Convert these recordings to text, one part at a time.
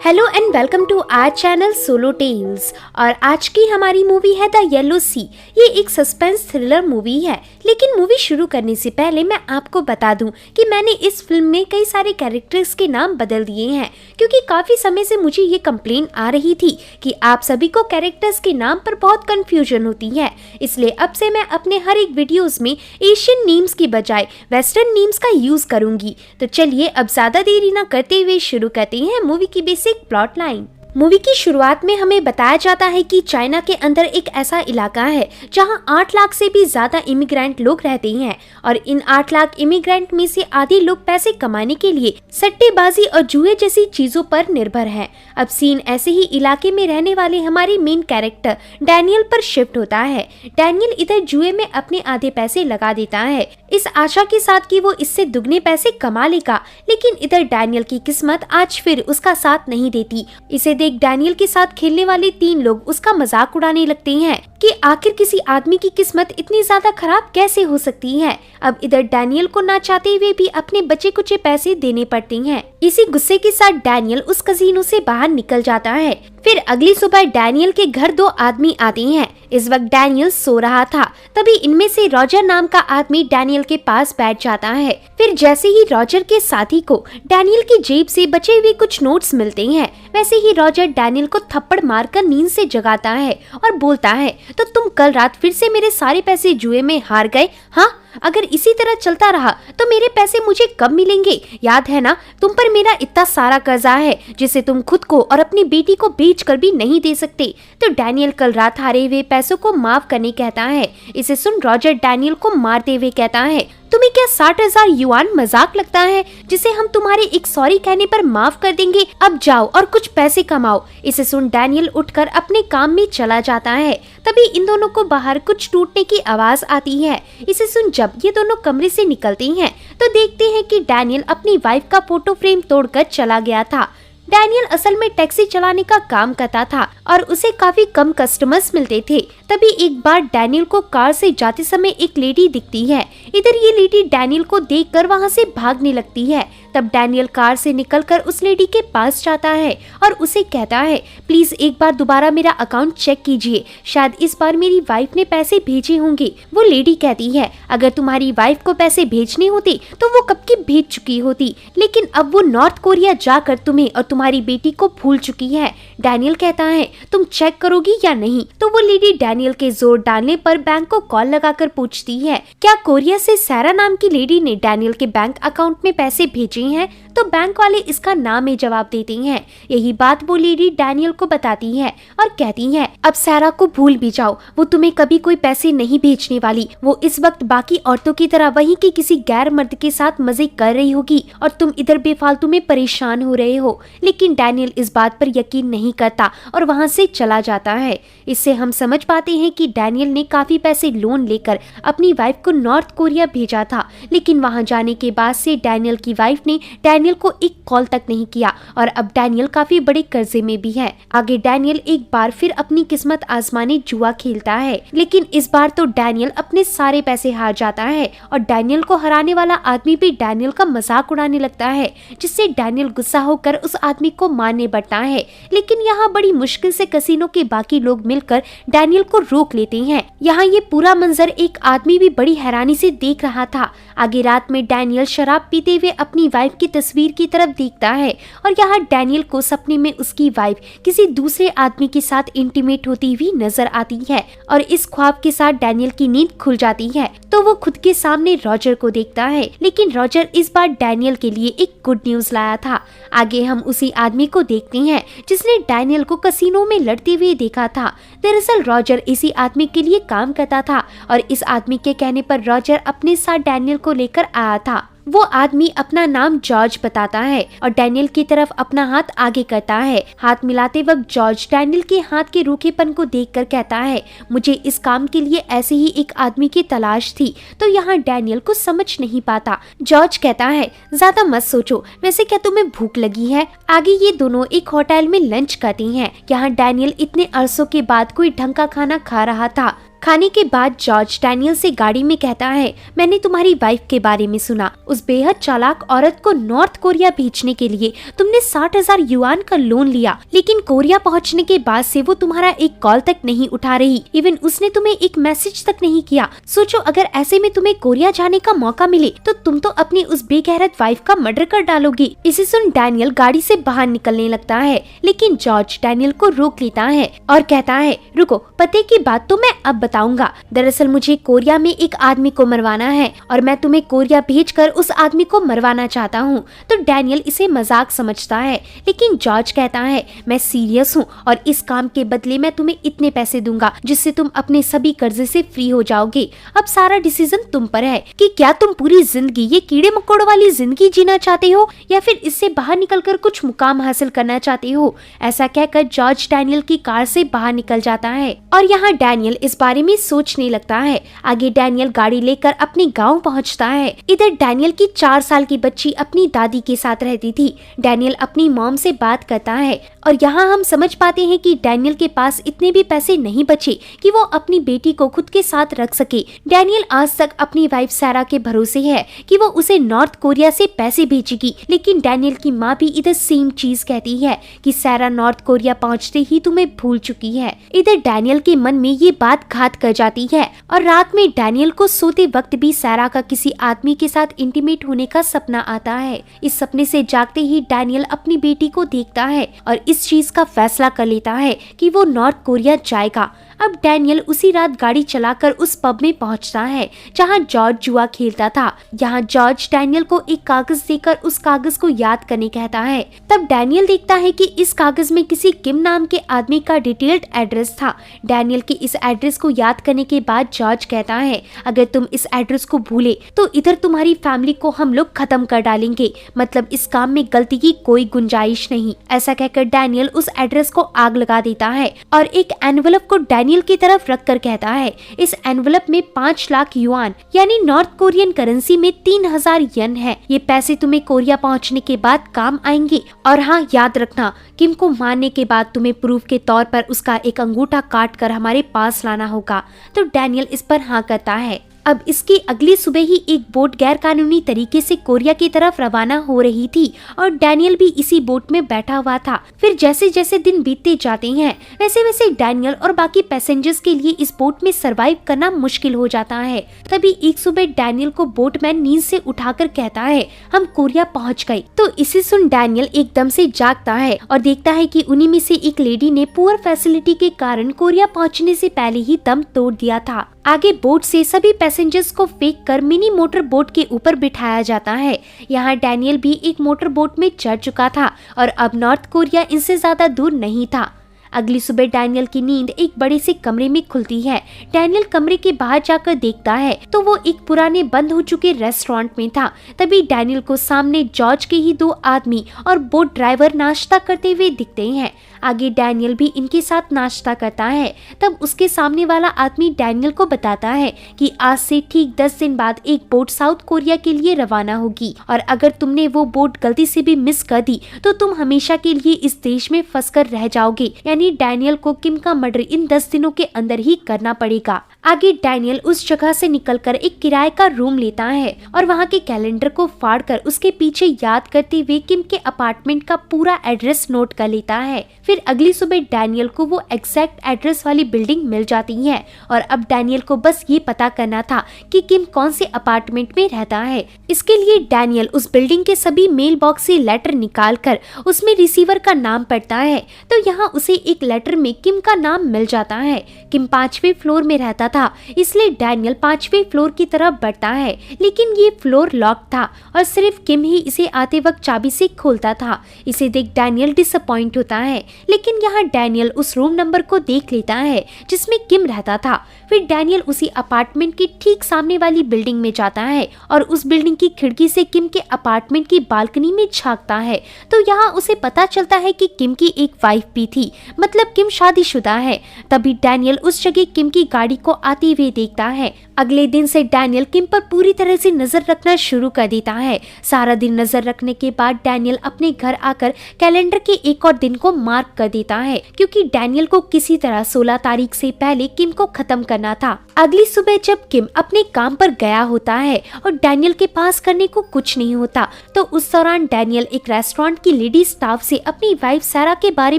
Hello and welcome to our channel solo tales. और आज की हमारी मूवी है द येलो सी। ये एक सस्पेंस थ्रिलर मूवी है, लेकिन मूवी शुरू करने से पहले मैं आपको बता दूं कि मैंने इस फिल्म में कई सारे कैरेक्टर्स के नाम बदल दिए हैं, क्योंकि काफी समय से मुझे ये कंप्लेन आ रही थी कि आप सभी को कैरेक्टर्स के नाम पर बहुत कंफ्यूजन होती है। इसलिए अब से मैं अपने हर एक वीडियोस में एशियन नेम्स की बजाय वेस्टर्न नेम्स का यूज करूंगी। तो चलिए अब ज्यादा देरी न करते हुए शुरू करते हैं मूवी की बेसिक प्लॉट लाइन। मूवी की शुरुआत में हमें बताया जाता है कि चाइना के अंदर एक ऐसा इलाका है जहां 8 लाख से भी ज्यादा इमिग्रेंट लोग रहते हैं, और इन 8 लाख इमिग्रेंट में से आधे लोग पैसे कमाने के लिए सट्टेबाजी और जुए जैसी चीजों पर निर्भर हैं। अब सीन ऐसे ही इलाके में रहने वाले हमारे मेन कैरेक्टर डैनियल पर शिफ्ट होता है। डैनियल इधर जुए में अपने आधे पैसे लगा देता है, इस आशा के साथ कि वो इससे दुगने पैसे कमा लेगा, लेकिन इधर डैनियल की किस्मत आज फिर उसका साथ नहीं देती। इसे देख डैनियल के साथ खेलने वाले 3 लोग उसका मजाक उड़ाने लगते हैं कि आखिर किसी आदमी की किस्मत इतनी ज्यादा खराब कैसे हो सकती है। अब इधर डैनियल को ना चाहते हुए भी अपने बचे कुचे पैसे देने पड़ते हैं। इसी गुस्से के साथ डैनियल उस कजीनो से बाहर निकल जाता है। फिर अगली सुबह डैनियल के घर 2 आदमी आते हैं। इस वक्त डैनियल सो रहा था, तभी इनमें से रॉजर नाम का आदमी डैनियल के पास बैठ जाता है। फिर जैसे ही रॉजर के साथी को डैनियल की जेब से बचे हुए कुछ नोट्स मिलते हैं, वैसे ही रॉजर डैनियल को थप्पड़ मारकर नींद से जगाता है और बोलता है, तो तुम कल रात फिर से मेरे सारे पैसे जुए में हार गए। हाँ, अगर इसी तरह चलता रहा तो मेरे पैसे मुझे कब मिलेंगे? याद है ना, तुम पर मेरा इतना सारा कर्जा है जिसे तुम खुद को और अपनी बेटी को बेचकर भी नहीं दे सकते। तो डैनियल कल रात हारे हुए पैसों को माफ करने कहता है। इसे सुन रॉजर डैनियल को मारते हुए कहता है, तुम्हें क्या 60,000 युआन मजाक लगता है जिसे हम तुम्हारे एक सॉरी कहने पर माफ कर देंगे? अब जाओ और कुछ पैसे कमाओ। इसे सुन डैनियल उठकर अपने काम में चला जाता है। तभी इन दोनों को बाहर कुछ टूटने की आवाज आती है। इसे सुन जब ये दोनों कमरे से निकलते हैं तो देखते हैं कि डैनियल अपनी वाइफ का फोटो फ्रेम तोड़कर चला गया था। डैनियल असल में टैक्सी चलाने का काम करता था और उसे काफी कम कस्टमर्स मिलते थे। तभी एक बार डैनियल को कार से जाते समय एक लेडी दिखती है। इधर ये लेडी डैनियल को देखकर वहाँ से भागने लगती है। तब डैनियल कार से निकलकर उस लेडी के पास जाता है और उसे कहता है, प्लीज एक बार दोबारा मेरा अकाउंट चेक कीजिए, शायद इस बार मेरी वाइफ ने पैसे भेजे होंगे। वो लेडी कहती है, अगर तुम्हारी वाइफ को पैसे भेजने होते तो वो कब की भेज चुकी होती, लेकिन अब वो नॉर्थ कोरिया जाकर तुम्हें और तुम्हारी बेटी को भूल चुकी है। डैनियल कहता है, तुम चेक करोगी या नहीं? तो वो लेडी डैनियल के जोर डालने पर बैंक को कॉल लगाकर पूछती है, क्या कोरिया से सैरा नाम की लेडी ने डैनियल के बैंक अकाउंट में पैसे भेजे हैं? तो बैंक वाले इसका नाम ही जवाब देते हैं। यही बात वो लेडी डैनियल को बताती है और कहती है, अब सैरा को भूल भी जाओ, वो तुम्हें कभी कोई पैसे नहीं भेजने वाली। वो इस वक्त बाकी औरतों की तरह वहीं के किसी गैर मर्द के साथ मजे कर रही होगी और तुम इधर बेफालतू में परेशान हो रहे हो। लेकिन डैनियल इस बात पर यकीन नहीं करता और वहाँ से चला जाता है। इससे हम समझ पाते हैं कि डैनियल ने काफी पैसे लोन लेकर अपनी वाइफ को नॉर्थ कोरिया भेजा था, लेकिन वहाँ जाने के बाद से डैनियल की वाइफ ने डैनियल को एक कॉल तक नहीं किया और अब डैनियल काफी बड़े कर्जे में भी है। आगे डैनियल एक बार फिर अपनी किस्मत आजमाने जुआ खेलता है, लेकिन इस बार तो डैनियल अपने सारे पैसे हार जाता है और डैनियल को हराने वाला आदमी भी डैनियल का मजाक उड़ाने लगता है, जिससे डैनियल गुस्सा होकर उस आदमी को मारने बढ़ता है। लेकिन यहाँ बड़ी मुश्किल से कसिनो के बाकी लोग मिलकर डैनियल को रोक लेते हैं। यहाँ ये पूरा मंजर एक आदमी भी बड़ी हैरानी से देख रहा था। आगे रात में डैनियल शराब पीते हुए अपनी वाइफ की तस्वीर की तरफ देखता है और यहाँ डैनियल को सपने में उसकी वाइफ किसी दूसरे आदमी के साथ इंटीमेट होती हुई नजर आती है और इस ख्वाब के साथ डैनियल की नींद खुल जाती है। तो वो खुद के सामने रॉजर को देखता है, लेकिन रॉजर इस बार डैनियल के लिए एक गुड न्यूज लाया था। आगे हम उसी आदमी को देखते हैं जिसने डैनियल को कसिनो में लड़ते हुए देखा था। दरअसल रॉजर इसी आदमी के लिए काम करता था और इस आदमी के कहने पर रॉजर अपने साथ डैनियल को लेकर आया था। वो आदमी अपना नाम जॉर्ज बताता है और डैनियल की तरफ अपना हाथ आगे करता है। हाथ मिलाते वक्त जॉर्ज डैनियल के हाथ के रूखेपन को देखकर कहता है, मुझे इस काम के लिए ऐसे ही एक आदमी की तलाश थी। तो यहाँ डैनियल को समझ नहीं पाता। जॉर्ज कहता है, ज्यादा मत सोचो, वैसे क्या तुम्हें भूख लगी है? आगे ये दोनों एक होटल में लंच करते हैं। यहाँ डैनियल इतने अरसों के बाद कोई ढंग का खाना खा रहा था। खाने के बाद जॉर्ज डैनियल से गाड़ी में कहता है, मैंने तुम्हारी वाइफ के बारे में सुना। उस बेहद चालाक औरत को नॉर्थ कोरिया भेजने के लिए तुमने 60,000 युआन का लोन लिया, लेकिन कोरिया पहुंचने के बाद से वो तुम्हारा एक कॉल तक नहीं उठा रही। इवन उसने तुम्हें एक मैसेज तक नहीं किया। सोचो अगर ऐसे में तुम्हें कोरिया जाने का मौका मिले तो तुम तो अपनी उस बेगैरत वाइफ का मर्डर कर डालोगी। इसे सुन डैनियल गाड़ी से बाहर निकलने लगता है, लेकिन जॉर्ज डैनियल को रोक लेता है और कहता है, रुको, पते की बात तो मैं अब बताऊंगा। दरअसल मुझे कोरिया में एक आदमी को मरवाना है और मैं तुम्हें कोरिया भेजकर उस आदमी को मरवाना चाहता हूँ। तो डैनियल इसे मजाक समझता है, लेकिन जॉर्ज कहता है, मैं सीरियस हूँ और इस काम के बदले मैं तुम्हें इतने पैसे दूंगा जिससे तुम अपने सभी कर्जे से फ्री हो जाओगे। अब सारा डिसीजन तुम पर है कि क्या तुम पूरी जिंदगी ये कीड़े मकोड़ों वाली जिंदगी जीना चाहते हो या फिर इससे बाहर निकलकर कुछ मुकाम हासिल करना चाहते हो। ऐसा कहकर जॉर्ज डैनियल की कार से बाहर निकल जाता है और यहाँ डैनियल इस बारे में सोचने लगता है। आगे डैनियल गाड़ी लेकर अपने गांव पहुँचता है। इधर डैनियल की 4 साल की बच्ची अपनी दादी के साथ रहती थी। डैनियल अपनी मॉम से बात करता है और यहाँ हम समझ पाते हैं कि डैनियल के पास इतने भी पैसे नहीं बचे कि वो अपनी बेटी को खुद के साथ रख सके। डैनियल आज तक अपनी वाइफ सैरा के भरोसे है कि वो उसे नॉर्थ कोरिया से पैसे भेजेगी, लेकिन डैनियल की माँ भी इधर सेम चीज कहती है कि सैरा नॉर्थ कोरिया पहुँचते ही तुम्हें भूल चुकी है। इधर डैनियल के मन में ये बात घात कर जाती है और रात में डैनियल को सोते वक्त भी सैरा का किसी आदमी के साथ इंटीमेट होने का सपना आता है। इस सपने से जागते ही डैनियल अपनी बेटी को देखता है और इस चीज का फैसला कर लेता है कि वो नॉर्थ कोरिया जाएगा। अब डैनियल उसी रात गाड़ी चलाकर उस पब में पहुंचता है जहां जॉर्ज जुआ खेलता था। यहाँ जॉर्ज डैनियल को एक कागज देकर उस कागज को याद करने कहता है। तब डैनियल देखता है कि इस कागज में किसी किम नाम के आदमी का डिटेल्ड एड्रेस था। डैनियल के इस एड्रेस को याद करने के बाद जॉर्ज कहता है, अगर तुम इस एड्रेस को भूले तो इधर तुम्हारी फैमिली को हम लोग खत्म कर डालेंगे, मतलब इस काम में गलती की कोई गुंजाइश नहीं। ऐसा कहकर डैनियल उस एड्रेस को आग लगा देता है और एक एनवलप को डैनियल की तरफ रखकर कहता है, इस एनवलप में 5 लाख युआन यानी नॉर्थ कोरियन करेंसी में 3000 येन है। ये पैसे तुम्हें कोरिया पहुंचने के बाद काम आएंगे। और हाँ, याद रखना, किम को मारने के बाद तुम्हें प्रूफ के तौर पर उसका एक अंगूठा काट कर हमारे पास लाना होगा। तो डैनियल इस पर हाँ कहता है। अब इसकी अगली सुबह ही एक बोट गैर कानूनी तरीके से कोरिया की तरफ रवाना हो रही थी और डैनियल भी इसी बोट में बैठा हुआ था। फिर जैसे जैसे दिन बीतते जाते हैं वैसे वैसे डैनियल और बाकी पैसेंजर्स के लिए इस बोट में सरवाइव करना मुश्किल हो जाता है। तभी एक सुबह डैनियल को बोटमैन नींद से उठाकर कहता है, हम कोरिया पहुँच गए। तो इसे सुन डैनियल एकदम से जागता है और देखता है कि उन्हीं में से एक लेडी ने पुअर फैसिलिटी के कारण कोरिया पहुँचने से पहले ही दम तोड़ दिया था। आगे बोट से सभी पैसेंजर्स को फेंक कर मिनी मोटर बोट के ऊपर बिठाया जाता है। यहाँ डैनियल भी एक मोटर बोट में चढ़ चुका था और अब नॉर्थ कोरिया इनसे ज्यादा दूर नहीं था। अगली सुबह डैनियल की नींद एक बड़े से कमरे में खुलती है। डैनियल कमरे के बाहर जाकर देखता है तो वो एक पुराने बंद हो चुके रेस्टोरेंट में था। तभी डैनियल को सामने जॉर्ज के ही 2 आदमी और बोट ड्राइवर नाश्ता करते हुए दिखते हैं। आगे डैनियल भी इनके साथ नाश्ता करता है। तब उसके सामने वाला आदमी डैनियल को बताता है कि आज से ठीक 10 दिन बाद एक बोट साउथ कोरिया के लिए रवाना होगी और अगर तुमने वो बोट गलती से भी मिस कर दी तो तुम हमेशा के लिए इस देश में फंसकर रह जाओगे। यानी डैनियल को किम का मर्डर इन 10 दिनों के अंदर ही करना पड़ेगा। आगे डैनियल उस जगह से निकलकर एक किराए का रूम लेता है और वहाँ के कैलेंडर को फाड़कर उसके पीछे याद करते हुए किम के अपार्टमेंट का पूरा एड्रेस नोट कर लेता है। फिर अगली सुबह डैनियल को वो एग्जैक्ट एड्रेस वाली बिल्डिंग मिल जाती है और अब डैनियल को बस ये पता करना था कि किम कौन से अपार्टमेंट में रहता है। इसके लिए डैनियल उस बिल्डिंग के सभी मेल बॉक्स से लेटर निकालकर उसमें रिसीवर का नाम पढ़ता है तो यहाँ उसे एक लेटर में किम का नाम मिल जाता है। किम 5वें फ्लोर में रहता था, इसलिए डैनियल 5वें फ्लोर की तरफ बढ़ता है, लेकिन ये फ्लोर लॉक था और सिर्फ किम ही इसे आते वक्त चाबी से खोलता था। इसे देख डैनियल डिसअपॉइंट होता है, लेकिन यहाँ डैनियल उस रूम नंबर को देख लेता है जिसमें किम रहता था। फिर डैनियल उसी अपार्टमेंट की ठीक सामने वाली बिल्डिंग में जाता है और उस बिल्डिंग की खिड़की से किम के अपार्टमेंट की बालकनी में झांकता है तो यहाँ उसे पता चलता है कि किम की एक वाइफ भी थी, मतलब किम शादीशुदा है। तभी डैनियल उस जगह किम की गाड़ी को आते हुए देखता है। अगले दिन से डैनियल किम पर पूरी तरह से नजर रखना शुरू कर देता है। सारा दिन नजर रखने के बाद डैनियल अपने घर आकर कैलेंडर के एक और दिन को मार्क कर देता है क्योंकि डैनियल को किसी तरह 16 तारीख से पहले किम को खत्म करना था। अगली सुबह जब किम अपने काम पर गया होता है और डैनियल के पास करने को कुछ नहीं होता, तो उस दौरान डैनियल एक रेस्टोरेंट की लेडी स्टाफ से अपनी वाइफ सैरा के बारे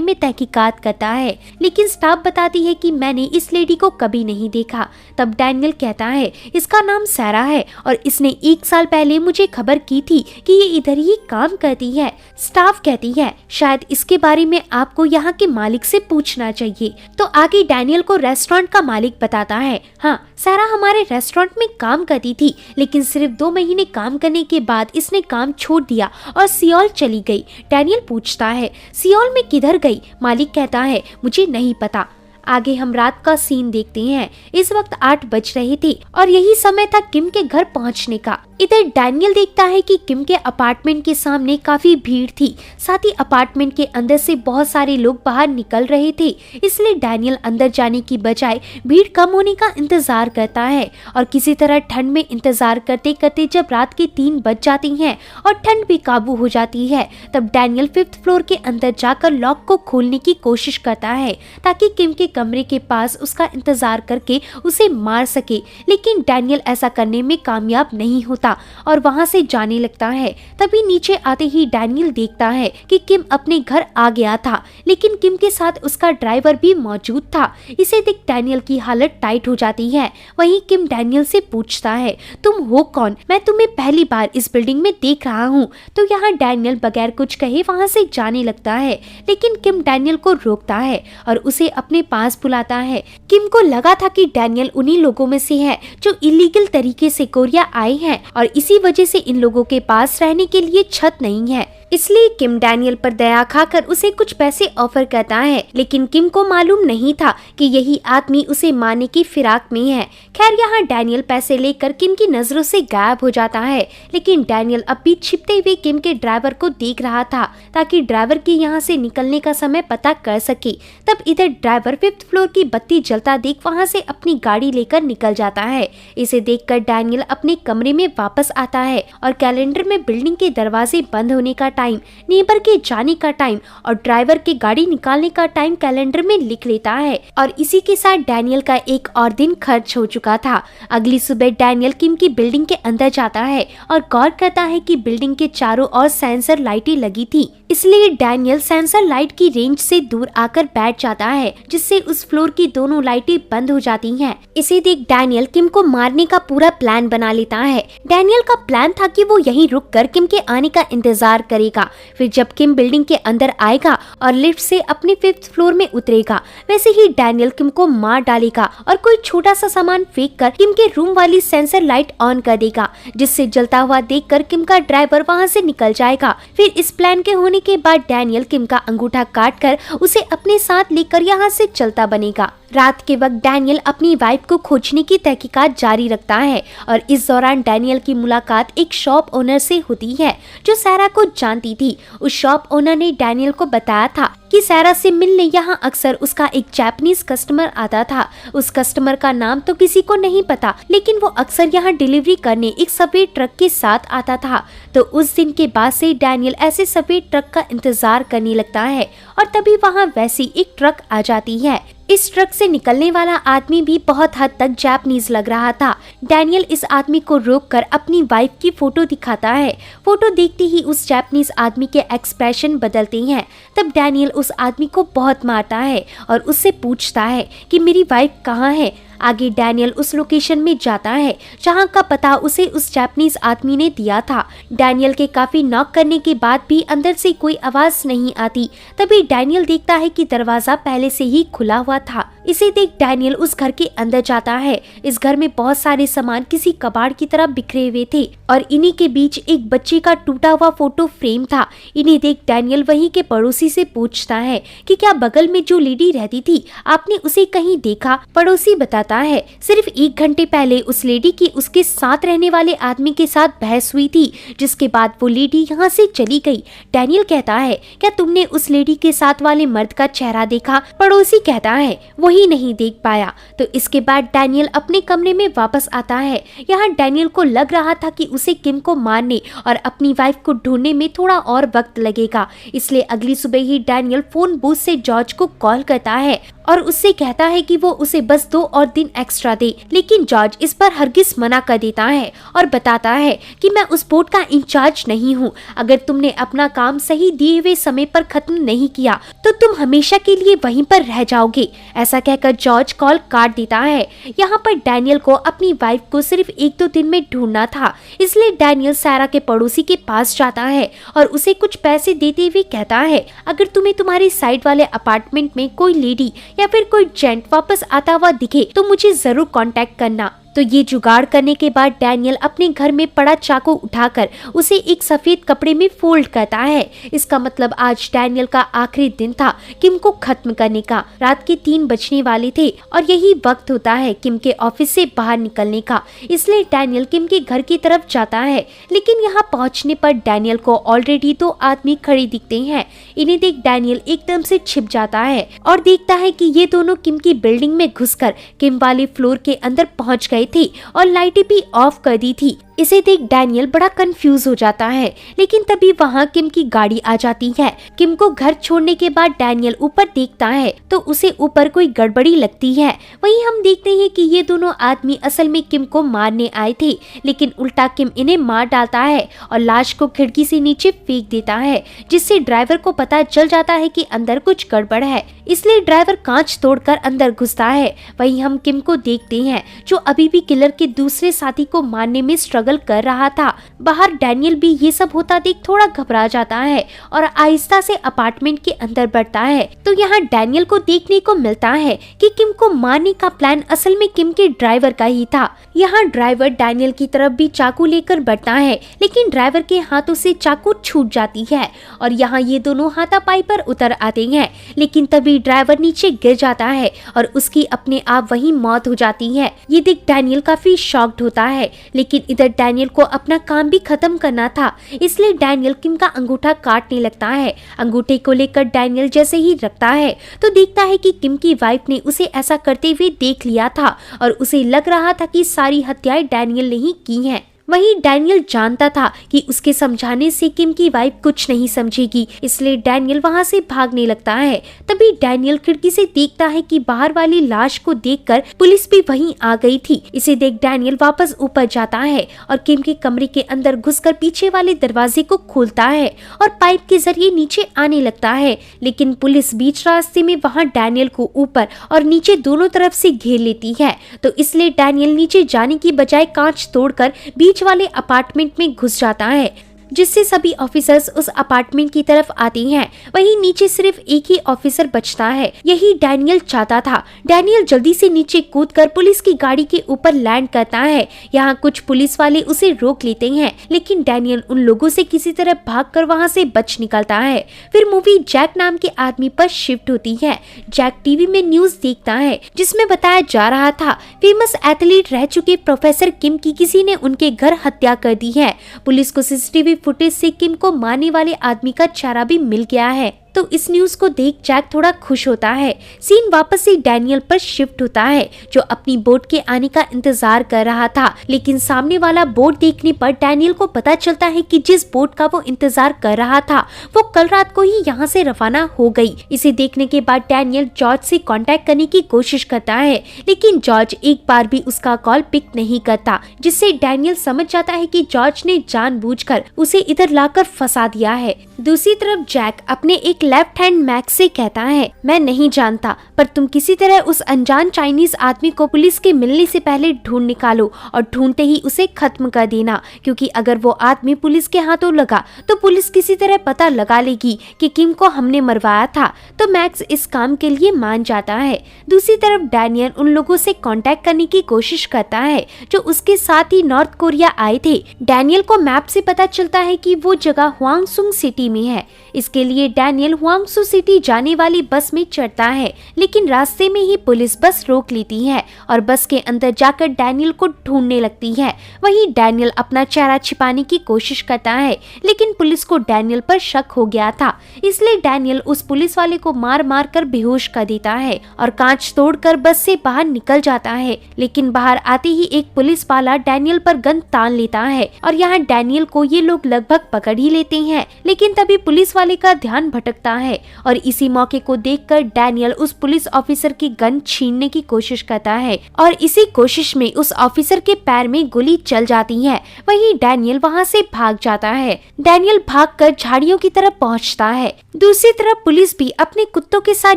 में तहकीकात करता है, लेकिन स्टाफ बताती है कि मैंने इस लेडी को कभी नहीं देखा। तब डैनियल कहता है इसका नाम सैरा है और इसने 1 साल पहले मुझे खबर की थी कि ये इधर ही काम करती है। स्टाफ कहती है शायद इसके बारे में आपको यहाँ के मालिक से पूछना चाहिए। तो आगे डैनियल को रेस्टोरेंट का मालिक बताता है हाँ, सैरा हमारे रेस्टोरेंट में काम करती थी, लेकिन सिर्फ 2 महीने काम करने के बाद इसने काम छोड़ दिया और सियोल चली गई। डैनियल पूछता है सियोल में किधर गई? मालिक कहता है मुझे नहीं पता। आगे हम रात का सीन देखते हैं। इस वक्त 8 बज रहे थे और यही समय था किम के घर पहुंचने का। इधर डैनियल देखता है कि किम के अपार्टमेंट के सामने काफी भीड़ थी, साथ ही अपार्टमेंट के अंदर से बहुत सारे लोग बाहर निकल रहे थे, इसलिए डैनियल अंदर जाने की बजाय भीड़ कम होने का इंतजार करता है और किसी तरह ठंड में इंतजार करते करते जब रात के 3 बज जाती हैं और ठंड भी काबू हो जाती है, तब डैनियल 5th फ्लोर के अंदर जाकर लॉक को खोलने की कोशिश करता है ताकि किम के कमरे के पास उसका इंतजार करके उसे मार सके, लेकिन डैनियल ऐसा करने में कामयाब नहीं होता और वहां से जाने लगता है। तभी नीचे आते ही डैनियल देखता है कि किम अपने घर आ गया था, लेकिन किम के साथ उसका ड्राइवर भी मौजूद था। इसे देख डैनियल की हालत टाइट हो जाती है। वहीं किम डैनियल से पूछता है तुम हो कौन? मैं तुम्हें पहली बार इस बिल्डिंग में देख रहा हूँ। तो यहाँ डैनियल बगैर कुछ कहे वहाँ से जाने लगता है, लेकिन किम डैनियल को रोकता है और उसे अपने पास बुलाता है। किम को लगा था कि डैनियल उन्हीं लोगों में से है जो इलीगल तरीके से कोरिया आए हैं और इसी वजह से इन लोगों के पास रहने के लिए छत नहीं है, इसलिए किम डैनियल पर दया खाकर उसे कुछ पैसे ऑफर करता है, लेकिन किम को मालूम नहीं था कि यही आदमी उसे मारने की फिराक में है। खैर यहाँ डैनियल पैसे लेकर किम की नजरों से गायब हो जाता है, लेकिन डैनियल अब भी छिपते हुए किम के ड्राइवर को देख रहा था ताकि ड्राइवर के यहाँ से निकलने का समय पता कर सके। तब इधर ड्राइवर 5th फ्लोर की बत्ती जलता देख वहाँ से अपनी गाड़ी लेकर निकल जाता है। इसे देखकर डैनियल अपने कमरे में वापस आता है और कैलेंडर में बिल्डिंग के दरवाजे बंद होने का टाइम, नेबर के जाने का टाइम और ड्राइवर के गाड़ी निकालने का टाइम कैलेंडर में लिख लेता है और इसी के साथ डैनियल का एक और दिन खर्च हो चुका था। अगली सुबह डैनियल किम की बिल्डिंग के अंदर जाता है और गौर करता है कि बिल्डिंग के चारों ओर सेंसर लाइटें लगी थी, इसलिए डैनियल सेंसर लाइट की रेंज से दूर आकर बैठ जाता है, जिससे उस फ्लोर की दोनों लाइटें बंद हो जाती हैं। इसे देख डैनियल किम को मारने का पूरा प्लान बना लेता है। डैनियल का प्लान था कि वो यहीं रुककर किम के आने का इंतजार करेगा, फिर जब किम बिल्डिंग के अंदर आएगा और लिफ्ट से अपने 5th फ्लोर में उतरेगा, वैसे ही डैनियल किम को मार डालेगा और कोई छोटा सा सामान फेंक कर किम के रूम वाली सेंसर लाइट ऑन कर देगा, जिससे जलता हुआ देखकर किम का ड्राइवर वहां से निकल जाएगा। फिर इस प्लान के होने के बाद डैनियल किम का अंगूठा काटकर उसे अपने साथ लेकर यहाँ से चलता बनेगा। रात के वक्त डैनियल अपनी वाइफ को खोजने की तहकीकात जारी रखता है और इस दौरान डैनियल की मुलाकात एक शॉप ओनर से होती है जो सैरा को जानती थी। उस शॉप ओनर ने डैनियल को बताया था कि सैरा से मिलने यहाँ अक्सर उसका एक जापानीज कस्टमर आता था। उस कस्टमर का नाम तो किसी को नहीं पता, लेकिन वो अक्सर यहाँ डिलीवरी करने एक सफेद ट्रक के साथ आता था। तो उस दिन के बाद से डैनियल ऐसे सफेद ट्रक का इंतजार करने लगता है और तभी वहाँ वैसी एक ट्रक आ जाती है। इस ट्रक से निकलने वाला आदमी भी बहुत हद तक जापानीज लग रहा था। डैनियल इस आदमी को रोककर अपनी वाइफ की फोटो दिखाता है। फोटो देखते ही उस जापानीज आदमी के एक्सप्रेशन बदलते हैं। तब डैनियल उस आदमी को बहुत मारता है और उससे पूछता है कि मेरी वाइफ कहाँ है। आगे डैनियल उस लोकेशन में जाता है जहां का पता उसे उस जापानीज आदमी ने दिया था। डैनियल के काफी नॉक करने के बाद भी अंदर से कोई आवाज नहीं आती। तभी डैनियल देखता है कि दरवाजा पहले से ही खुला हुआ था। इसे देख डैनियल उस घर के अंदर जाता है। इस घर में बहुत सारे सामान किसी कबाड़ की तरह बिखरे हुए थे और इन्हीं के बीच एक बच्चे का टूटा हुआ फोटो फ्रेम था। इन्हें देख डैनियल वहीं के पड़ोसी से पूछता है कि क्या बगल में जो लेडी रहती थी आपने उसे कहीं देखा। पड़ोसी बताता है सिर्फ 1 घंटे पहले उस लेडी की उसके साथ रहने वाले आदमी के साथ बहस हुई थी, जिसके बाद वो लेडी यहाँ से चली गई। डैनियल कहता है क्या तुमने उस लेडी के साथ वाले मर्द का चेहरा देखा। पड़ोसी कहता है वही नहीं देख पाया। तो इसके बाद डैनियल अपने कमरे में वापस आता है। यहाँ डैनियल को लग रहा था कि उसे किम को मारने और अपनी वाइफ को ढूंढने में थोड़ा और वक्त लगेगा, इसलिए अगली सुबह ही डैनियल फोन बूथ से जॉर्ज को कॉल करता है और उससे कहता है कि वो उसे बस 2 और दिन एक्स्ट्रा दे। लेकिन जॉर्ज इस पर हरगिज मना कर देता है और बताता है कि मैं उस बोर्ड का इंचार्ज नहीं हूँ। अगर तुमने अपना काम सही दिए हुए समय पर खत्म नहीं किया तो तुम हमेशा के लिए वहीं पर रह जाओगे। ऐसा कहकर जॉर्ज कॉल काट देता है। यहाँ पर डैनियल को अपनी वाइफ को सिर्फ 1-2 दिन में ढूंढना था, इसलिए डैनियल सारा के पड़ोसी के पास जाता है और उसे कुछ पैसे देते हुए कहता है, अगर तुम्हें तुम्हारी साइड वाले अपार्टमेंट में कोई लेडी या फिर कोई जेंट वापस आता हुआ दिखे तो मुझे जरूर कांटेक्ट करना। तो ये जुगाड़ करने के बाद डैनियल अपने घर में पड़ा चाकू उठाकर उसे एक सफेद कपड़े में फोल्ड करता है। इसका मतलब आज डैनियल का आखिरी दिन था किम को खत्म करने का। रात के 3 बजने वाले थे और यही वक्त होता है किम के ऑफिस से बाहर निकलने का, इसलिए डैनियल किम के घर की तरफ जाता है। लेकिन यहाँ पहुँचने पर डैनियल को ऑलरेडी 2 आदमी खड़े दिखते हैं। इन्हें देख डैनियल एकदम से छिप जाता है और देखता है कि ये दोनों किम की बिल्डिंग में घुसकर किम वाले फ्लोर के अंदर पहुंच गए थे और लाइटें भी ऑफ कर दी थी। इसे देख डैनियल बड़ा कंफ्यूज हो जाता है। लेकिन तभी वहाँ किम की गाड़ी आ जाती है। किम को घर छोड़ने के बाद डैनियल ऊपर देखता है तो उसे ऊपर कोई गड़बड़ी लगती है। वहीं हम देखते हैं कि ये दोनों आदमी असल में किम को मारने आए थे, लेकिन उल्टा किम इन्हें मार डालता है और लाश को खिड़की से नीचे फेंक देता है, जिससे ड्राइवर को पता चल जाता है कि अंदर कुछ गड़बड़ है। इसलिए ड्राइवर कांच तोड़कर अंदर घुसता है। वहीं हम किम को देखते हैं जो अभी भी किलर के दूसरे साथी को मारने में स्ट्रगल कर रहा था। बाहर डैनियल भी ये सब होता देख थोड़ा घबरा जाता है और आहिस्ता से अपार्टमेंट के अंदर बढ़ता है। तो यहाँ डैनियल को देखने को मिलता है कि किम को मारने का प्लान असल में किम के ड्राइवर का ही था। यहाँ ड्राइवर डैनियल की तरफ भी चाकू लेकर बढ़ता है, लेकिन ड्राइवर के हाथों से चाकू छूट जाती है और यहाँ ये दोनों हाथापाई पर उतर आते हैं। लेकिन तभी ड्राइवर नीचे गिर जाता है और उसकी अपने आप वहीं मौत हो जाती है। ये देख डैनियल काफी शॉक्ड होता है, लेकिन इधर डैनियल को अपना काम भी खत्म करना था, इसलिए डैनियल किम का अंगूठा काटने लगता है। अंगूठे को लेकर डैनियल जैसे ही रखता है तो देखता है कि किम की वाइफ ने उसे ऐसा करते हुए देख लिया था और उसे लग रहा था कि सारी हत्याएं डैनियल ने ही की हैं। वहीं डैनियल जानता था कि उसके समझाने से किम की वाइफ कुछ नहीं समझेगी, इसलिए डैनियल वहां से भागने लगता है। तभी डैनियल खिड़की से देखता है कि बाहर वाली लाश को देखकर पुलिस भी वहीं आ गई थी। इसे देख डैनियल वापस ऊपर जाता है और किम के कमरे के अंदर घुसकर पीछे वाले दरवाजे को खोलता है और पाइप के जरिए नीचे आने लगता है। लेकिन पुलिस बीच रास्ते में वहाँ डैनियल को ऊपर और नीचे दोनों तरफ से घेर लेती है। तो इसलिए डैनियल नीचे जाने की बजाय कांच तोड़कर बीच वाले अपार्टमेंट में घुस जाता है, जिससे सभी ऑफिसर्स उस अपार्टमेंट की तरफ आते हैं। वहीं नीचे सिर्फ एक ही ऑफिसर बचता है। यही डैनियल चाहता था। डैनियल जल्दी से नीचे कूदकर पुलिस की गाड़ी के ऊपर लैंड करता है। यहाँ कुछ पुलिस वाले उसे रोक लेते हैं, लेकिन डैनियल उन लोगों से किसी तरह भागकर वहाँ से बच निकलता है। फिर मूवी जैक नाम के आदमी पर शिफ्ट होती है। जैक टीवी में न्यूज देखता है, जिसमें बताया जा रहा था फेमस एथलीट रह चुके प्रोफेसर किम की किसी ने उनके घर हत्या कर दी है। पुलिस को सीसीटीवी फुटेज से किम को मारने वाले आदमी का चेहरा भी मिल गया है। तो इस न्यूज को देख जैक थोड़ा खुश होता है। सीन वापस से डैनियल पर शिफ्ट होता है, जो अपनी बोट के आने का इंतजार कर रहा था। लेकिन सामने वाला बोट देखने पर डैनियल को पता चलता है कि जिस बोट का वो इंतजार कर रहा था वो कल रात को ही यहाँ से रवाना हो गई। इसे देखने के बाद डैनियल जॉर्ज से कांटेक्ट करने की कोशिश करता है, लेकिन जॉर्ज एक बार भी उसका कॉल पिक नहीं करता, जिससे डैनियल समझ जाता है कि जॉर्ज ने जानबूझकर उसे इधर लाकर फंसा दिया है। दूसरी तरफ जैक अपने एक लेफ्ट हैंड मैक्स से कहता है, मैं नहीं जानता, पर तुम किसी तरह उस अनजान चाइनीज आदमी को पुलिस के मिलने से पहले ढूंढ निकालो और ढूंढते ही उसे खत्म कर देना, क्योंकि अगर वो आदमी पुलिस के हाथों लगा तो पुलिस किसी तरह पता लगा लेगी कि किम को हमने मरवाया था। तो मैक्स इस काम के लिए मान जाता है। दूसरी तरफ डैनियल उन लोगों से कांटेक्ट करने की कोशिश करता है जो उसके साथ ही नॉर्थ कोरिया आए थे। डैनियल को मैप से पता चलता है कि वो जगह ह्वांगसुंग सिटी में है। इसके लिए डैनियल हुआंगसू सिटी जाने वाली बस में चढ़ता है, लेकिन रास्ते में ही पुलिस बस रोक लेती है और बस के अंदर जाकर डैनियल को ढूंढने लगती है। वहीं डैनियल अपना चेहरा छिपाने की कोशिश करता है, लेकिन पुलिस को डैनियल पर शक हो गया था, इसलिए डैनियल उस पुलिस वाले को मार मार कर बेहोश कर देता है और कांच तोड़कर बस से बाहर निकल जाता है। लेकिन बाहर आते ही एक पुलिस वाला डैनियल पर गन तान लेता है और यहाँ डैनियल को ये लोग लगभग पकड़ ही लेते हैं, लेकिन तभी पुलिस वाले का ध्यान भटकता है और इसी मौके को देखकर डैनियल उस पुलिस ऑफिसर की गन छीनने की कोशिश करता है और इसी कोशिश में उस ऑफिसर के पैर में गोली चल जाती है। वहीं डैनियल वहाँ से भाग जाता है। डैनियल भागकर झाड़ियों की तरफ पहुँचता है। दूसरी तरफ पुलिस भी अपने कुत्तों के साथ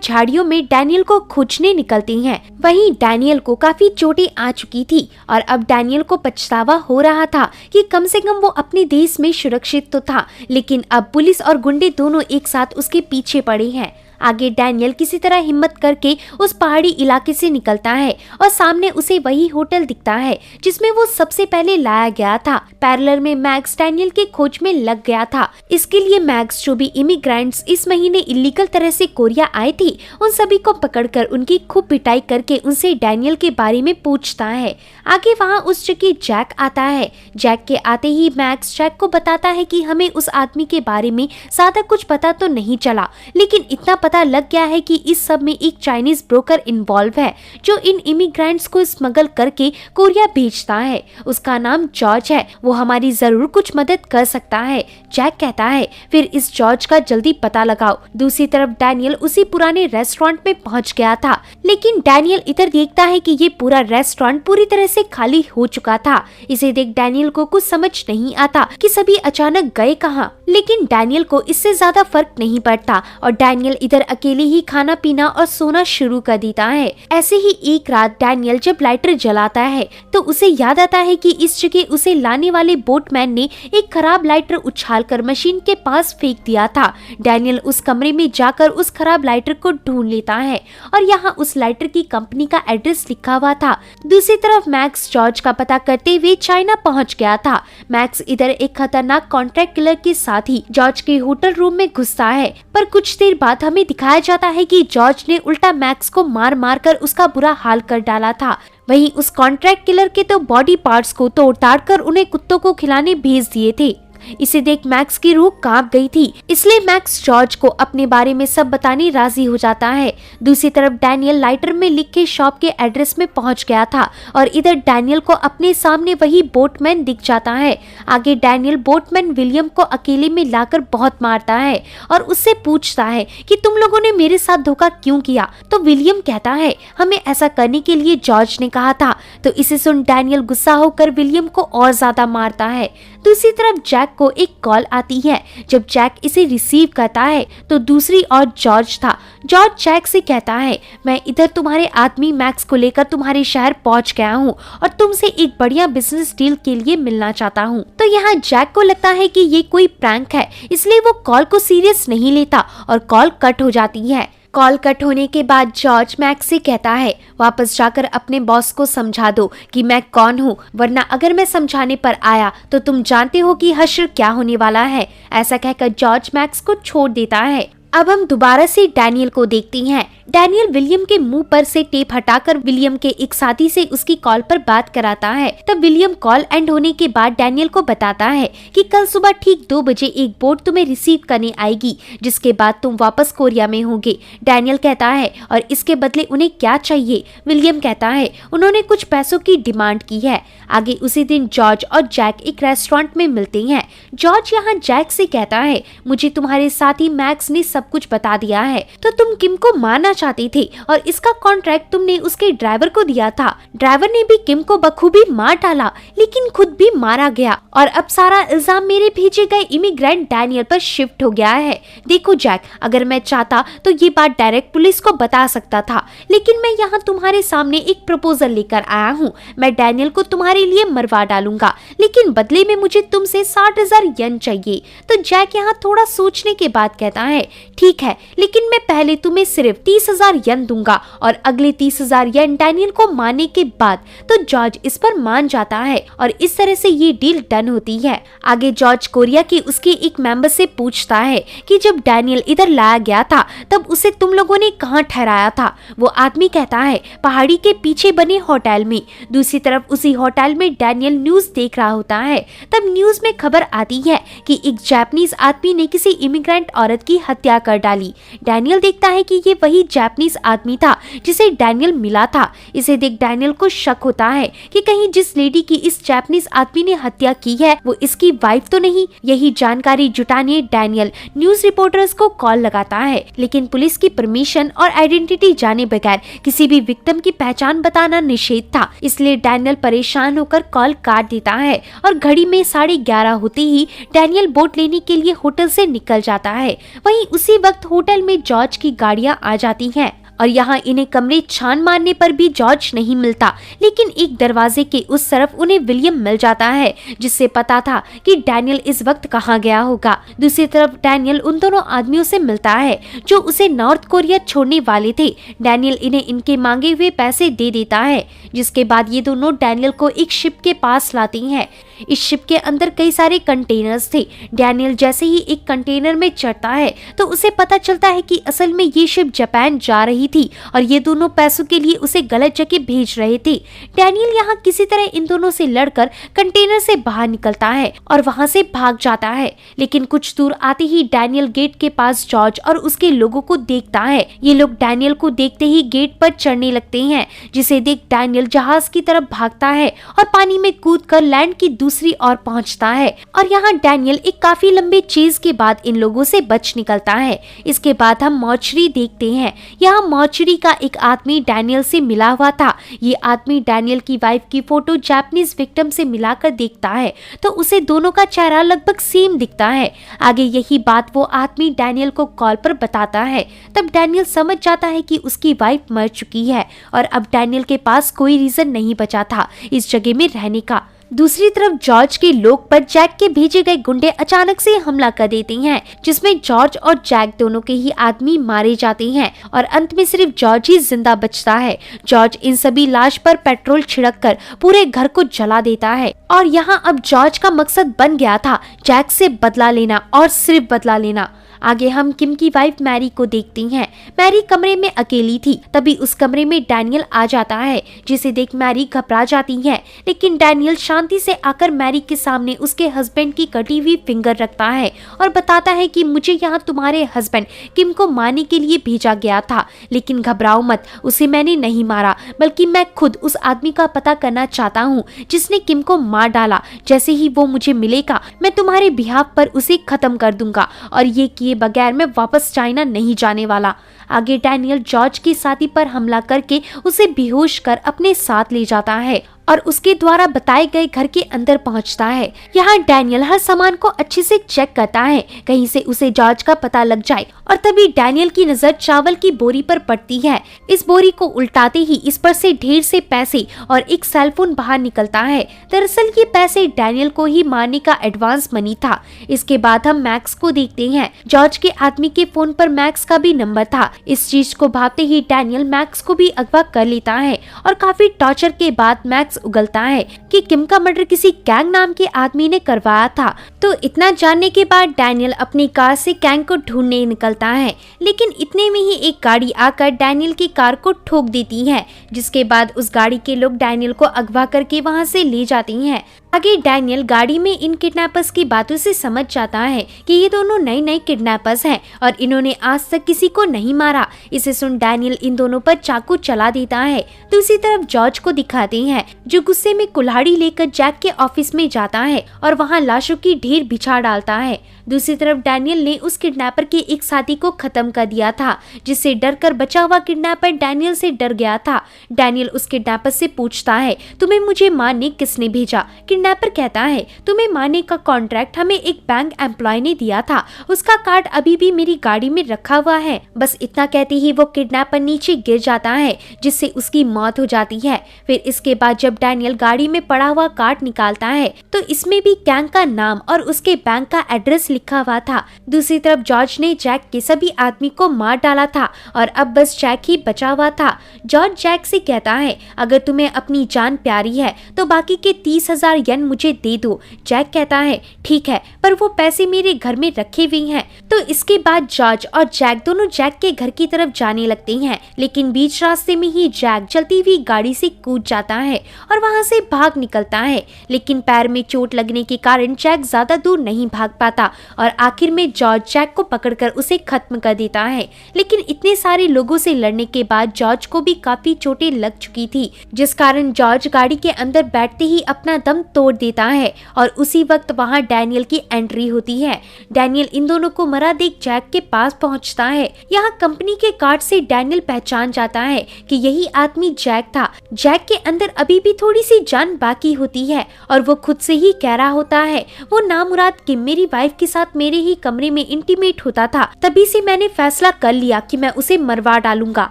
झाड़ियों में डैनियल को खोजने निकलती है। वहीं डैनियल को काफी चोटें आ चुकी थी और अब डैनियल को पछतावा हो रहा था कि कम से कम वो अपने देश में सुरक्षित तो था, लेकिन अब पुलिस और गुंडे दोनों एक साथ उसके पीछे पड़े हैं। आगे डैनियल किसी तरह हिम्मत करके उस पहाड़ी इलाके से निकलता है और सामने उसे वही होटल दिखता है जिसमें वो सबसे पहले लाया गया था। पैरेलल में मैक्स डैनियल के खोज में लग गया था। इसके लिए मैक्स जो भी इमिग्रेंट्स इस महीने इलीगल तरह से कोरिया आए थे, उन सभी को पकड़कर उनकी खूब पिटाई करके उनसे डैनियल के बारे में पूछता है। आगे वहाँ उस जगह जैक आता है। जैक के आते ही मैक्स जैक को बताता है कि हमें उस आदमी के बारे में ज्यादा कुछ पता तो नहीं चला, लेकिन इतना पता लग गया है कि इस सब में एक चाइनीज ब्रोकर इन्वॉल्व है जो इन इमिग्रेंट्स को स्मगल करके कोरिया भेजता है। उसका नाम जॉर्ज है, वो हमारी जरूर कुछ मदद कर सकता है। जैक कहता है फिर इस जॉर्ज का जल्दी पता लगाओ। दूसरी तरफ डैनियल उसी पुराने रेस्टोरेंट में पहुंच गया था, लेकिन डैनियल इधर देखता है कि ये पूरा रेस्टोरेंट पूरी तरह से खाली हो चुका था। इसे देख डैनियल को कुछ समझ नहीं आता कि सभी अचानक गए कहाँ, लेकिन डैनियल को इससे ज्यादा फर्क नहीं पड़ता और डैनियल इधर अकेले ही खाना पीना और सोना शुरू कर देता है। ऐसे ही एक रात डैनियल जब लाइटर जलाता है तो उसे याद आता है कि इस जगह उसे लाने वाले बोटमैन ने एक खराब लाइटर उछालकर मशीन के पास फेंक दिया था। डैनियल उस कमरे में जाकर उस खराब लाइटर को ढूंढ लेता है और यहाँ उस लाइटर की कंपनी का एड्रेस लिखा हुआ था। दूसरी तरफ मैक्स जॉर्ज का पता करते हुए चाइना पहुँच गया था। मैक्स इधर एक खतरनाक कॉन्ट्रैक्ट किलर के साथ ही जॉर्ज के होटल रूम में घुसता है, पर कुछ देर बाद हमें दिखाया जाता है कि जॉर्ज ने उल्टा मैक्स को मार मार कर उसका बुरा हाल कर डाला था। वहीं उस कॉन्ट्रैक्ट किलर के तो बॉडी पार्ट्स को तोड़ ताड़ कर उन्हें कुत्तों को खिलाने भेज दिए थे। इसे देख मैक्स की रूह कांप गई थी, इसलिए मैक्स जॉर्ज को अपने बारे में सब बताने राजी हो जाता है। दूसरी तरफ डैनियल लाइटर में लिखे शॉप के एड्रेस में पहुंच गया था और इधर डैनियल को अपने सामने वही बोटमैन दिख जाता है। आगे डैनियल बोटमैन विलियम को अकेले में लाकर बहुत मारता है और उससे पूछता है कि तुम लोगों ने मेरे साथ धोखा क्यों किया। तो विलियम कहता है हमें ऐसा करने के लिए जॉर्ज ने कहा था। तो इसे सुन डैनियल गुस्सा होकर विलियम को और ज्यादा मारता है। दूसरी तरफ जैक को एक कॉल आती है। जब जैक इसे रिसीव करता है तो दूसरी ओर जॉर्ज था। जॉर्ज जैक से कहता है मैं इधर तुम्हारे आदमी मैक्स को लेकर तुम्हारे शहर पहुंच गया हूं और तुमसे एक बढ़िया बिजनेस डील के लिए मिलना चाहता हूं। तो यहाँ जैक को लगता है कि ये कोई प्रैंक है, इसलिए वो कॉल को सीरियस नहीं लेता और कॉल कट हो जाती है। कॉल कट होने के बाद जॉर्ज मैक्स से कहता है वापस जाकर अपने बॉस को समझा दो कि मैं कौन हूँ, वरना अगर मैं समझाने पर आया तो तुम जानते हो कि हश्र क्या होने वाला है। ऐसा कहकर जॉर्ज मैक्स को छोड़ देता है। अब हम दोबारा से डैनियल को देखते हैं। डैनियल विलियम के मुंह पर से टेप हटाकर विलियम के एक साथी से उसकी कॉल पर बात कराता है। तब विलियम कॉल एंड होने के बाद डैनियल को बताता है कि कल सुबह ठीक 2 बजे एक बोट तुम्हें रिसीव करने आएगी, जिसके बाद तुम वापस कोरिया में होगे। डैनियल कहता है और इसके बदले उन्हें क्या चाहिए। विलियम कहता है उन्होंने कुछ पैसों की डिमांड की है। आगे उसी दिन जॉर्ज और जैक एक रेस्टोरेंट में मिलते हैं। जॉर्ज यहाँ जैक से कहता है मुझे तुम्हारे साथी मैक्स ने सब कुछ बता दिया है। तो तुम किम को मारना चाहते थे और इसका कॉन्ट्रैक्ट तुमने उसके ड्राइवर को दिया था। ड्राइवर ने भी किम को बखूबी मार डाला, लेकिन खुद भी मारा गया और अब सारा इल्जाम मेरे भेजे गए इमिग्रेंट डैनियल पर शिफ्ट हो गया है। देखो जैक, अगर मैं चाहता तो ये बात डायरेक्ट पुलिस को बता सकता था, लेकिन मैं यहाँ तुम्हारे सामने एक प्रपोजल लेकर आया हूँ। मैं डैनियल को तुम्हारे लिए मरवा डालूंगा, लेकिन बदले में मुझे तुमसे 60,000 येन चाहिए। तो जैक यहाँ थोड़ा सोचने के बाद कहता है ठीक है, लेकिन मैं पहले तुम्हें सिर्फ 30,000 येन दूंगा और अगले 30,000 येन डैनियल को मारने के बाद तो जॉर्ज इस पर मान जाता है और इस तरह से ये डील डन होती है। आगे जॉर्ज कोरिया के उसके एक मेंबर से पूछता है कि जब डैनियल इधर लाया गया था तब उसे तुम लोगों ने कहाँ ठहराया था। वो आदमी कहता है पहाड़ी के पीछे बने होटल में। दूसरी तरफ उसी होटल में डैनियल न्यूज देख रहा होता है। तब न्यूज में खबर आती है कि एक जापानीज आदमी ने किसी इमिग्रेंट औरत की हत्या कर डाली। डैनियल देखता है कि ये वही जापानीज आदमी था जिसे डैनियल मिला था। इसे देख डैनियल को शक होता है कि कहीं जिस लेडी की इस जापानीज आदमी ने हत्या की है वो इसकी वाइफ तो नहीं। यही जानकारी जुटाने डैनियल न्यूज रिपोर्टर्स को कॉल लगाता है, लेकिन पुलिस की परमिशन और आइडेंटिटी जाने बगैर किसी भी विक्टिम की पहचान बताना निषेध था। इसलिए डैनियल परेशान होकर कॉल काट देता है और घड़ी में 11:30 होते ही डैनियल बोट लेने के लिए होटल से निकल जाता है। वहीं उसी वक्त होटल में जॉर्ज की गाड़ियां आ जाती हैं और यहाँ इन्हें कमरे छान मारने पर भी जॉर्ज नहीं मिलता, लेकिन एक दरवाजे के उस तरफ उन्हें विलियम मिल जाता है जिससे पता था कि डैनियल इस वक्त कहाँ गया होगा। दूसरी तरफ डैनियल उन दोनों आदमियों से मिलता है जो उसे नॉर्थ कोरिया छोड़ने वाले थे। डैनियल इन्हें इनके मांगे हुए पैसे दे देता है, जिसके बाद ये दोनों डैनियल को एक शिप के पास लाती हैं। इस शिप के अंदर कई सारे कंटेनर्स थे। डैनियल जैसे ही एक कंटेनर में चढ़ता है तो उसे पता चलता है कि असल में ये शिप जापान जा रही थी और ये दोनों पैसों के लिए उसे गलत जगह भेज रहे थे। डैनियल यहाँ किसी तरह इन दोनों से लड़कर कंटेनर से बाहर निकलता है और वहाँ से भाग जाता है, लेकिन कुछ दूर आते ही डैनियल गेट के पास जॉर्ज और उसके लोगों को देखता है। ये लोग डैनियल को देखते ही गेट पर चढ़ने लगते हैं, जिसे देख डैनियल जहाज की तरफ भागता है और पानी में कूदकर लैंड की दूसरी ओर पहुंचता है। और यहाँ डैनियल एक काफी लंबे चेज के बाद इन लोगों से बच निकलता है। इसके बाद हम मॉर्चरी देखते हैं। यहाँ मॉर्चरी का एक आदमी डैनियल से मिला हुआ था। ये आदमी डैनियल की वाइफ की फोटो जापानीज विक्टिम से मिलाकर देखता है तो उसे दोनों का चेहरा लगभग सेम दिखता है। आगे यही बात वो आदमी डैनियल को कॉल पर बताता है। तब डैनियल समझ जाता है कि उसकी वाइफ मर चुकी है और अब डैनियल के पास कोई रीजन नहीं बचा था इस जगह में रहने का। दूसरी तरफ जॉर्ज के लोग पर जैक के भेजे गए गुंडे अचानक से हमला कर देते हैं, जिसमें जॉर्ज और जैक दोनों के ही आदमी मारे जाते हैं और अंत में सिर्फ जॉर्ज ही जिंदा बचता है। जॉर्ज इन सभी लाश पर पेट्रोल छिड़ककर पूरे घर को जला देता है और यहाँ अब जॉर्ज का मकसद बन गया था जैक से बदला लेना और सिर्फ बदला लेना। आगे हम किम की वाइफ मैरी को देखती हैं। मैरी कमरे में अकेली थी, तभी उस कमरे में डैनियल आ जाता है, जिसे देख मैरी घबरा जाती है, लेकिन डैनियल शांति से आकर मैरी के सामने उसके हस्बैंड की कटी हुई फिंगर रखता है और बताता है कि मुझे यहाँ तुम्हारे हस्बैंड किम को मारने के लिए भेजा गया था, लेकिन घबराओ मत, उसे मैंने नहीं मारा, बल्कि मैं खुद उस आदमी का पता करना चाहता हूँ जिसने किम को मार डाला। जैसे ही वो मुझे मिलेगा मैं तुम्हारे बिहाफ पर उसे खत्म कर दूंगा और ये बगैर मैं वापस चाइना नहीं जाने वाला। आगे डैनियल जॉर्ज की शादी पर हमला करके उसे बेहोश कर अपने साथ ले जाता है और उसके द्वारा बताए गए घर के अंदर पहुंचता है। यहाँ डैनियल हर सामान को अच्छे से चेक करता है, कहीं से उसे जॉर्ज का पता लग जाए, और तभी डैनियल की नजर चावल की बोरी पर पड़ती है। इस बोरी को उल्टाते ही इस पर से ढेर से पैसे और एक सेलफोन बाहर निकलता है। दरअसल ये पैसे डैनियल को ही मारने का एडवांस मनी था। इसके बाद हम मैक्स को देखते हैं। जॉर्ज के आदमी के फोन पर मैक्स का भी नंबर था। इस चीज को भापते ही डैनियल मैक्स को भी अगवा कर लेता है और काफी टॉर्चर के बाद मैक्स उगलता है कि किम का मर्डर किसी कैंग नाम के आदमी ने करवाया था। तो इतना जानने के बाद डैनियल अपनी कार से कैंग को ढूंढने निकलता है, लेकिन इतने में ही एक गाड़ी आकर डैनियल की कार को ठोक देती है, जिसके बाद उस गाड़ी के लोग डैनियल को अगवा करके वहां से ले जाती हैं। आगे डैनियल गाड़ी में इन किडनैपर्स की बातों से समझ जाता है कि ये दोनों नए किडनैपर्स हैं और इन्होंने आज तक किसी को नहीं मारा। इसे सुन डैनियल इन दोनों पर चाकू चला देता है। दूसरी तरफ जॉर्ज को दिखाते हैं, जो गुस्से में कुल्हाड़ी लेकर जैक के ऑफिस में जाता है और वहाँ लाशों की ढेर बिछा डालता है। दूसरी तरफ डैनियल ने उस किडनैपर के एक साथी को खत्म कर दिया था, जिससे डरकर बचा हुआ किडनैपर डैनियल से डर गया था। डैनियल उस किडनैपर से पूछता है, तुम्हें मुझे मारने किसने भेजा? किडनैपर कहता है, तुम्हें मारने का कॉन्ट्रैक्ट हमें एक बैंक एम्प्लॉय ने दिया था, उसका कार्ड अभी भी मेरी गाड़ी में रखा हुआ है। बस इतना कहते ही वो किडनैपर नीचे गिर जाता है, जिससे उसकी मौत हो जाती है। फिर इसके बाद जब डैनियल गाड़ी में पड़ा हुआ कार्ड निकालता है तो इसमें भी कैंग का नाम और उसके बैंक का एड्रेस लिखा हुआ था। दूसरी तरफ जॉर्ज ने जैक के सभी आदमी को मार डाला था और अब बस जैक ही बचा हुआ था। जॉर्ज जैक से कहता है, अगर तुम्हें अपनी जान प्यारी है तो बाकी के 30,000 येन मुझे दे दो। जैक कहता है, ठीक है, पर वो पैसे मेरे घर में रखे हुए हैं। तो इसके बाद जॉर्ज और जैक दोनों जैक के घर की तरफ जाने लगते हैं, लेकिन बीच रास्ते में ही जैक चलती हुई गाड़ी से कूद जाता है और वहाँ से भाग निकलता है, लेकिन पैर में चोट लगने के कारण जैक ज्यादा दूर नहीं भाग पाता और आखिर में जॉर्ज जैक को पकड़कर उसे खत्म कर देता है। लेकिन इतने सारे लोगों से लड़ने के बाद जॉर्ज को भी काफी चोटें लग चुकी थी, जिस कारण जॉर्ज गाड़ी के अंदर बैठते ही अपना दम तोड़ देता है और उसी वक्त वहाँ डैनियल की एंट्री होती है। डैनियल इन दोनों को मरा देख जैक के पास पहुँचता है। यहाँ कंपनी के कार्ड से डैनियल पहचान जाता है कि यही आदमी जैक था। जैक के अंदर अभी भी थोड़ी सी जान बाकी होती है और वो खुद से ही कह रहा होता है, वो नामुराद किम मेरी वाइफ के साथ मेरे ही कमरे में इंटीमेट होता था, तभी से मैंने फैसला कर लिया कि मैं उसे मरवा डालूंगा।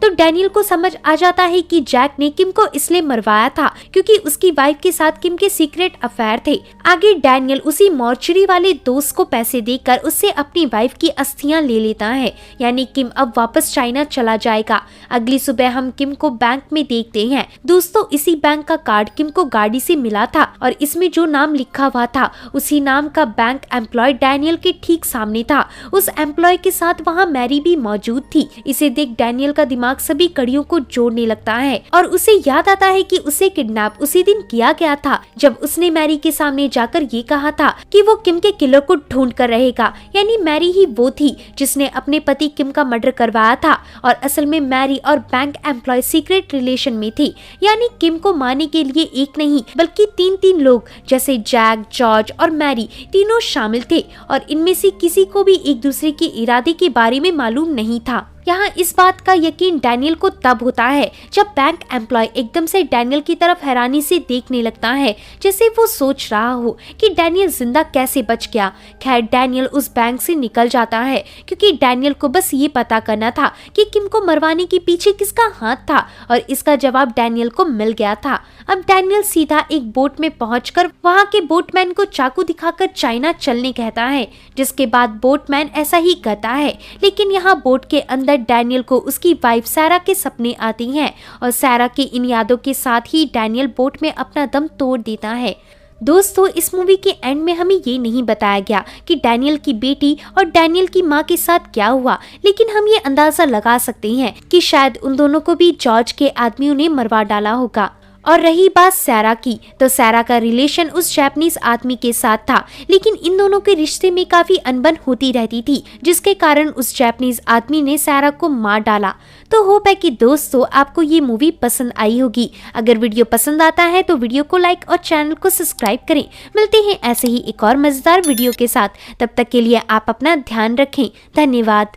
तो डैनियल को समझ आ जाता है कि जैक ने किम को इसलिए मरवाया था क्योंकि उसकी वाइफ के साथ किम के सीक्रेट अफेयर थे। आगे डैनियल उसी मॉर्चरी वाले दोस्त को पैसे देकर उससे अपनी वाइफ की अस्थियां ले लेता है, यानी किम अब वापस चाइना चला जाएगा। अगली सुबह हम किम को बैंक में देखते हैं। दोस्तों, इसी बैंक का कार्ड किम को गाड़ी से मिला था और इसमें जो नाम लिखा हुआ था उसी नाम का बैंक एम्प्लॉय डैनियल के ठीक सामने था। उस एम्प्लॉय के साथ वहाँ मैरी भी मौजूद थी। इसे देख डैनियल का दिमाग सभी कड़ियों को जोड़ने लगता है और उसे याद आता है कि उसे किडनैप उसी दिन किया गया था जब उसने मैरी के सामने जाकर ये कहा था कि वो किम के किलर को ढूंढ कर रहेगा, यानी मैरी ही वो थी जिसने अपने पति किम का मर्डर करवाया था। और असल में मैरी और बैंक एम्प्लॉय सीक्रेट रिलेशन में थी, यानी किम को मारने के लिए एक नहीं बल्कि 3 लोग जैसे जैक, जॉर्ज और मैरी तीनों शामिल थे और इनमें से किसी को भी एक दूसरे के इरादे के बारे में मालूम नहीं था। यहाँ इस बात का यकीन डैनियल को तब होता है जब बैंक एम्प्लॉय एकदम से डैनियल की तरफ हैरानी से देखने लगता है, जैसे वो सोच रहा हो कि डैनियल जिंदा कैसे बच गया। खैर, डैनियल उस बैंक से निकल जाता है क्योंकि डैनियल को बस ये पता करना था कि किम को मरवाने के पीछे किसका हाथ था और इसका जवाब डैनियल को मिल गया था। अब डैनियल सीधा एक बोट में पहुंचकर वहाँ के बोटमैन को चाकू दिखाकर चाइना चलने कहता है, जिसके बाद बोटमैन ऐसा ही करता है। लेकिन यहाँ बोट के अंदर डैनियल को उसकी वाइफ सैरा के सपने आती हैं और सैरा की इन यादों के साथ ही डैनियल बोट में अपना दम तोड़ देता है। दोस्तों, इस मूवी के एंड में हमें ये नहीं बताया गया कि डैनियल की बेटी और डैनियल की माँ के साथ क्या हुआ, लेकिन हम ये अंदाजा लगा सकते हैं कि शायद उन दोनों को भी जॉर्ज के आदमियों ने मरवा डाला होगा। और रही बात सैरा की, तो सैरा का रिलेशन उस जापानीज आदमी के साथ था, लेकिन इन दोनों के रिश्ते में काफी अनबन होती रहती थी, जिसके कारण उस जापानीज आदमी ने सैरा को मार डाला। तो होप है कि दोस्तों आपको ये मूवी पसंद आई होगी। अगर वीडियो पसंद आता है तो वीडियो को लाइक और चैनल को सब्सक्राइब करें। मिलते हैं ऐसे ही एक और मजेदार वीडियो के साथ, तब तक के लिए आप अपना ध्यान रखें। धन्यवाद।